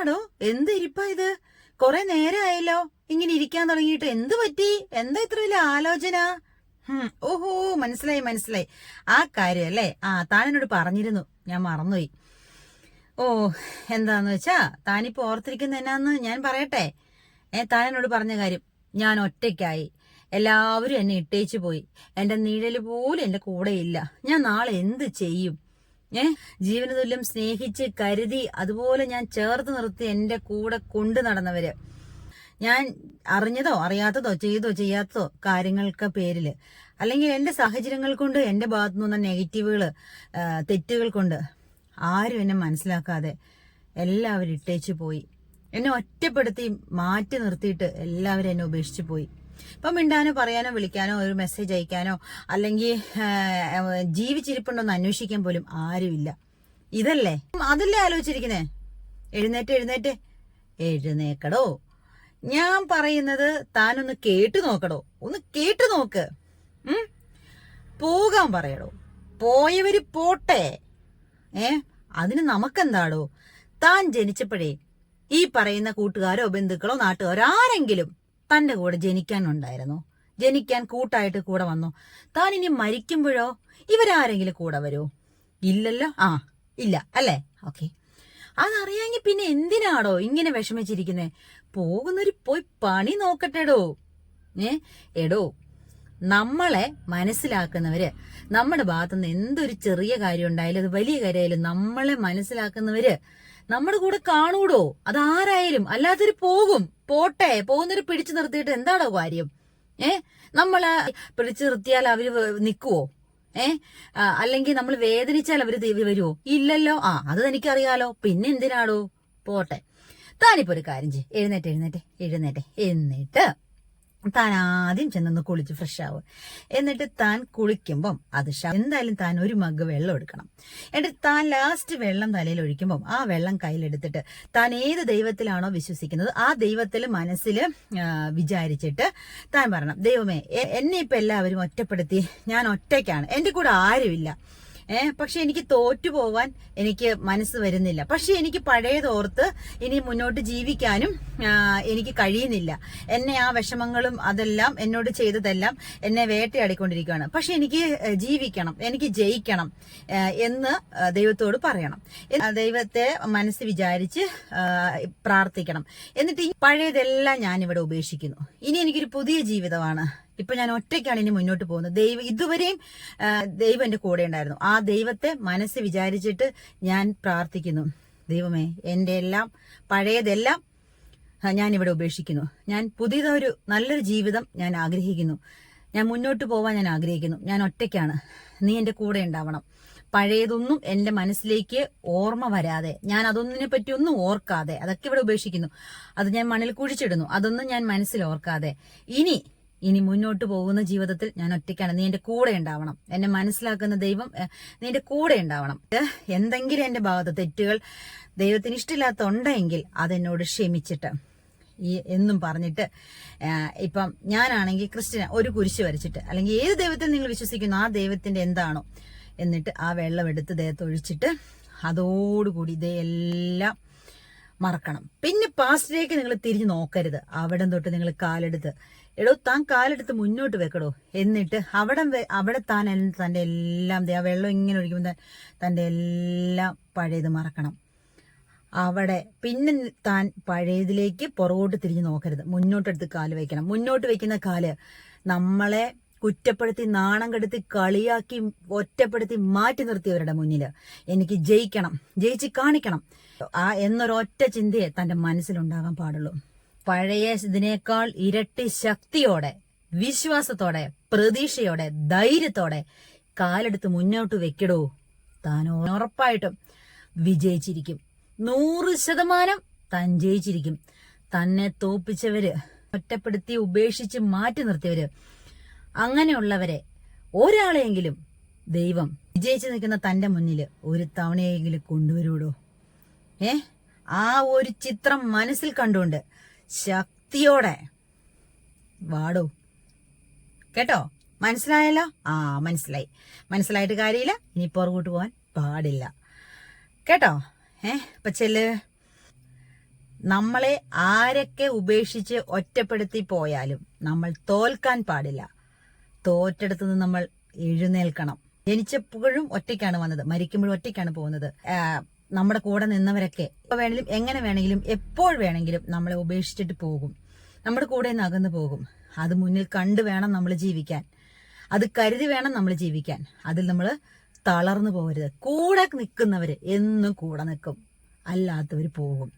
എന്താടോ, എന്ത് ഇരിപ്പാ ഇത്? കൊറേ നേരമായല്ലോ ഇങ്ങനെ ഇരിക്കാൻ തുടങ്ങിയിട്ട്. എന്ത് പറ്റി? എന്താ ഇത്ര വലിയ ആലോചന? ഓഹോ, മനസ്സിലായി. ആ കാര്യം അല്ലേ? താൻ എന്നോട് പറഞ്ഞിരുന്നു, ഞാൻ മറന്നുപോയി. ഓ, എന്താന്ന് വെച്ചാ താനിപ്പോ ഓർത്തിരിക്കുന്ന എന്നാന്ന് ഞാൻ പറയട്ടെ. താൻ എന്നോട് പറഞ്ഞ കാര്യം. ഞാൻ ഒറ്റയ്ക്കായി, എല്ലാവരും എന്നെ ഇട്ടേച്ചു പോയി, എന്റെ നിഴല് പോലും എന്റെ കൂടെ ഇല്ല. ഞാൻ നാളെ എന്ത് ചെയ്യും? ജീവന തുല്യം സ്നേഹിച്ച് കരുതി അതുപോലെ ഞാൻ ചേർത്ത് നിർത്തി എന്റെ കൂടെ കൊണ്ടു നടന്നവര്, ഞാൻ അറിഞ്ഞതോ അറിയാത്തതോ ചെയ്തോ ചെയ്യാത്തതോ കാര്യങ്ങൾക്ക് പേരില്, അല്ലെങ്കിൽ എന്റെ സാഹചര്യങ്ങൾ കൊണ്ട്, എന്റെ ഭാഗത്തു നിന്ന നെഗറ്റീവുകള്, തെറ്റുകൾ കൊണ്ട് ആരും എന്നെ മനസ്സിലാക്കാതെ എല്ലാവരും ഇട്ടേച്ചു പോയി. എന്നെ ഒറ്റപ്പെടുത്തി മാറ്റി നിർത്തിയിട്ട് എല്ലാവരും എന്നെ ഉപേക്ഷിച്ചു പോയി. ഇപ്പം മിണ്ടാനോ പറയാനോ വിളിക്കാനോ ഒരു മെസ്സേജ് അയക്കാനോ അല്ലെങ്കിൽ ജീവിച്ചിരിപ്പുണ്ടോന്ന് അന്വേഷിക്കാൻ പോലും ആരുമില്ല. അതല്ലേ ആലോചിച്ചിരിക്കുന്നേ? എഴുന്നേക്കടോ. ഞാൻ പറയുന്നത് താനൊന്ന് കേട്ടു നോക്കടോ. ഒന്ന് കേട്ടു നോക്ക്. പോകാൻ പറയടോ. പോയവര് പോട്ടെ. അതിന് നമുക്കെന്താടോ? താൻ ജനിച്ചപ്പോഴേ ഈ പറയുന്ന കൂട്ടുകാരോ ബന്ധുക്കളോ നാട്ടുകാരോ ആരെങ്കിലും തന്റെ കൂടെ ജനിക്കാനുണ്ടായിരുന്നോ? ജനിക്കാൻ കൂട്ടായിട്ട് കൂടെ വന്നോ? താൻ ഇനി മരിക്കുമ്പോഴോ ഇവരാരെങ്കിലും കൂടെ വരുമോ? ഇല്ലല്ലോ. ഇല്ല അല്ലേ? ഓക്കെ. അതറിയാമെങ്കിൽ പിന്നെ എന്തിനാടോ ഇങ്ങനെ വിഷമിച്ചിരിക്കുന്നേ? പോകുന്നവര് പോയി പണി നോക്കട്ടെടോ. എടോ, നമ്മളെ മനസ്സിലാക്കുന്നവര്, നമ്മുടെ ഭാഗത്തുനിന്ന് എന്തൊരു ചെറിയ കാര്യം ഉണ്ടായാലും അത് വലിയ കാര്യമായാലും നമ്മളെ മനസ്സിലാക്കുന്നവര് നമ്മുടെ കൂടെ കാണൂടോ. അതാരായാലും. അല്ലാത്തൊരു പോട്ടെ. പോകുന്നവര് പിടിച്ചു നിർത്തിയിട്ട് എന്താണോ കാര്യം? നമ്മളെ പിടിച്ചു നിർത്തിയാൽ അവര് നിക്കുവോ? അല്ലെങ്കിൽ നമ്മൾ വേദനിച്ചാൽ അവര് വരുവോ? ഇല്ലല്ലോ. അത് എനിക്കറിയാലോ. പിന്നെ എന്തിനാടോ? പോട്ടെ. താനിപ്പോ ഒരു കാര്യം ചെയ്യ്. എഴുന്നേറ്റ് എന്നിട്ട് താൻ ആദ്യം ചെന്നൊന്ന് കുളിച്ച് ഫ്രഷ് ആവും. എന്നിട്ട് താൻ കുളിക്കുമ്പം എന്തായാലും താൻ ഒരു മഗ് വെള്ളം എടുക്കണം. എന്നിട്ട് താൻ ലാസ്റ്റ് വെള്ളം തലയിൽ ഒഴിക്കുമ്പം ആ വെള്ളം കയ്യിലെടുത്തിട്ട് താൻ ഏത് ദൈവത്തിലാണോ വിശ്വസിക്കുന്നത് ആ ദൈവത്തിൽ മനസ്സിൽ വിചാരിച്ചിട്ട് താൻ പറയണം, ദൈവമേ, എന്നെ ഇപ്പൊ എല്ലാവരും ഒറ്റപ്പെടുത്തി, ഞാൻ ഒറ്റയ്ക്കാണ്, എന്റെ കൂടെ ആരുമില്ല. പക്ഷെ എനിക്ക് തോറ്റു പോവാൻ എനിക്ക് മനസ്സ് വരുന്നില്ല. പക്ഷെ എനിക്ക് പഴയതോർത്ത് ഇനി മുന്നോട്ട് ജീവിക്കാനും എനിക്ക് കഴിയുന്നില്ല. എന്നെ ആ വിഷമങ്ങളും അതെല്ലാം എന്നോട് ചെയ്തതെല്ലാം എന്നെ വേട്ടയാടിക്കൊണ്ടിരിക്കുകയാണ്. പക്ഷെ എനിക്ക് ജീവിക്കണം, എനിക്ക് ജയിക്കണം എന്ന് ദൈവത്തോട് പറയണം. ദൈവത്തെ മനസ്സ് വിചാരിച്ച് പ്രാർത്ഥിക്കണം. എന്നിട്ട് ഈ പഴയതെല്ലാം ഞാനിവിടെ ഉപേക്ഷിക്കുന്നു. ഇനി എനിക്കൊരു പുതിയ ജീവിതമാണ്. ഇപ്പൊ ഞാൻ ഒറ്റയ്ക്കാണ് ഇനി മുന്നോട്ട് പോകുന്നത്. ഇതുവരെയും ദൈവം എന്റെ കൂടെ ഉണ്ടായിരുന്നു. ആ ദൈവത്തെ മനസ്സ് വിചാരിച്ചിട്ട് ഞാൻ പ്രാർത്ഥിക്കുന്നു, ദൈവമേ, എന്റെ എല്ലാം പഴയതെല്ലാം ഞാൻ ഇവിടെ ഉപേക്ഷിക്കുന്നു. ഞാൻ പുതിയതൊരു നല്ലൊരു ജീവിതം ഞാൻ ആഗ്രഹിക്കുന്നു. ഞാൻ മുന്നോട്ട് പോവാൻ ഞാൻ ആഗ്രഹിക്കുന്നു. ഞാൻ ഒറ്റയ്ക്കാണ്, നീ എന്റെ കൂടെ ഉണ്ടാവണം. പഴയതൊന്നും എന്റെ മനസ്സിലേക്ക് ഓർമ്മ വരാതെ, ഞാൻ അതൊന്നിനെ പറ്റി ഒന്നും ഓർക്കാതെ അതൊക്കെ ഇവിടെ ഉപേക്ഷിക്കുന്നു. അത് ഞാൻ മണ്ണിൽ കുഴിച്ചിടുന്നു. അതൊന്നും ഞാൻ മനസ്സിൽ ഓർക്കാതെ ഇനി മുന്നോട്ട് പോകുന്ന ജീവിതത്തിൽ ഞാൻ ഒറ്റയ്ക്കാണ്, നീ എന്റെ കൂടെ ഉണ്ടാവണം. എന്നെ മനസ്സിലാക്കുന്ന ദൈവം നീ എന്റെ കൂടെ ഉണ്ടാവണം. എന്തെങ്കിലും എന്റെ ഭാഗത്ത് തെറ്റുകൾ ദൈവത്തിന് ഇഷ്ടമില്ലാത്തുണ്ടെങ്കിൽ അതെന്നോട് ക്ഷമിച്ചിട്ട് എന്നും പറഞ്ഞിട്ട്, ഇപ്പം ഞാനാണെങ്കിൽ ക്രിസ്ത്യൻ, ഒരു കുരിശ് വരച്ചിട്ട്, അല്ലെങ്കിൽ ഏത് ദൈവത്തിൽ നിങ്ങൾ വിശ്വസിക്കുന്നു ആ ദൈവത്തിന്റെ എന്താണോ, എന്നിട്ട് ആ വെള്ളം എടുത്ത് ദേഹത്തൊഴിച്ചിട്ട് അതോടുകൂടി ഇതെല്ലാം മറക്കണം. പിന്നെ പാസ്റ്റിലേക്ക് നിങ്ങൾ തിരിഞ്ഞു നോക്കരുത്. അവിടെ തൊട്ട് നിങ്ങൾ കാലെടുത്ത്, താൻ കാലെടുത്ത് മുന്നോട്ട് വെക്കടോ. എന്നിട്ട് അവിടെ താൻ തന്റെ എല്ലാം, ആ വെള്ളം ഇങ്ങനെ ഒഴിക്കുമ്പോൾ തന്റെ എല്ലാം പഴയത് മറക്കണം. അവിടെ പിന്നെ താൻ പഴയതിലേക്ക് പുറകോട്ട് തിരിഞ്ഞു നോക്കരുത്. മുന്നോട്ടെടുത്ത് കാല് വയ്ക്കണം. മുന്നോട്ട് വെക്കുന്ന കാല് നമ്മളെ കുറ്റപ്പെടുത്തി, നാണം കെടുത്തി, കളിയാക്കി, ഒറ്റപ്പെടുത്തി മാറ്റി നിർത്തിയവരുടെ മുന്നില് എനിക്ക് ജയിക്കണം, ജയിച്ച് കാണിക്കണം എന്നൊരൊറ്റ ചിന്തയെ തന്റെ മനസ്സിലുണ്ടാകാൻ പാടുള്ളൂ. പഴയ ഇതിനേക്കാൾ ഇരട്ടി ശക്തിയോടെ, വിശ്വാസത്തോടെ, പ്രതീക്ഷയോടെ, ധൈര്യത്തോടെ കാലെടുത്ത് മുന്നോട്ട് വെക്കടോ. താൻ ഉറപ്പായിട്ടും വിജയിച്ചിരിക്കും. 100% താൻ ജയിച്ചിരിക്കും. തന്നെ തോപ്പിച്ചവര്, ഒറ്റപ്പെടുത്തി ഉപേക്ഷിച്ച് മാറ്റി നിർത്തിയവര്, അങ്ങനെയുള്ളവരെ ഒരാളെയെങ്കിലും ദൈവം വിജയിച്ചു നിൽക്കുന്ന തന്റെ മുന്നിൽ ഒരു തവണയെങ്കിലും കൊണ്ടുവരൂടോ. ആ ഒരു ചിത്രം മനസ്സിൽ കണ്ടുകൊണ്ട് ശക്തിയോടെ വാടോ. കേട്ടോ? മനസ്സിലായല്ലോ? മനസ്സിലായിട്ട് കാര്യമില്ല. ഇനി പുറകോട്ട് പോകാൻ പാടില്ല. കേട്ടോ? അപ്പൊ ചെല്ല്. നമ്മളെ ആരൊക്കെ ഉപേക്ഷിച്ച് ഒറ്റപ്പെടുത്തി പോയാലും നമ്മൾ തോൽക്കാൻ പാടില്ല. തോറ്റെടുത്ത് നിന്ന് നമ്മൾ എഴുന്നേൽക്കണം. ജനിച്ചപ്പോഴും ഒറ്റയ്ക്കാണ് വന്നത്, മരിക്കുമ്പോഴും ഒറ്റയ്ക്കാണ് പോകുന്നത്. നമ്മുടെ കൂടെ നിന്നവരൊക്കെ വേണമെങ്കിലും എങ്ങനെ വേണമെങ്കിലും എപ്പോൾ വേണമെങ്കിലും നമ്മളെ ഉപേക്ഷിച്ചിട്ട് പോകും, നമ്മുടെ കൂടെ നിന്ന് അകന്നു പോകും. അത് മുന്നിൽ കണ്ടു വേണം നമ്മൾ ജീവിക്കാൻ, അത് കരുതി വേണം നമ്മൾ ജീവിക്കാൻ. അതിൽ നമ്മൾ തളർന്നു പോകരുത്. കൂടെ നിൽക്കുന്നവര് എന്നും കൂടെ നിൽക്കും, അല്ലാത്തവർ പോകും.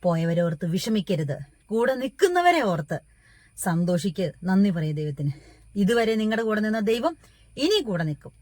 പോയവരെ ഓർത്ത് വിഷമിക്കരുത്, കൂടെ നിൽക്കുന്നവരെ ഓർത്ത് സന്തോഷിക്ക്, നന്ദി പറയും ദൈവത്തിന്. ഇതുവരെ നിങ്ങളുടെ കൂടെ നിന്ന ദൈവം ഇനി കൂടെ നിൽക്കും.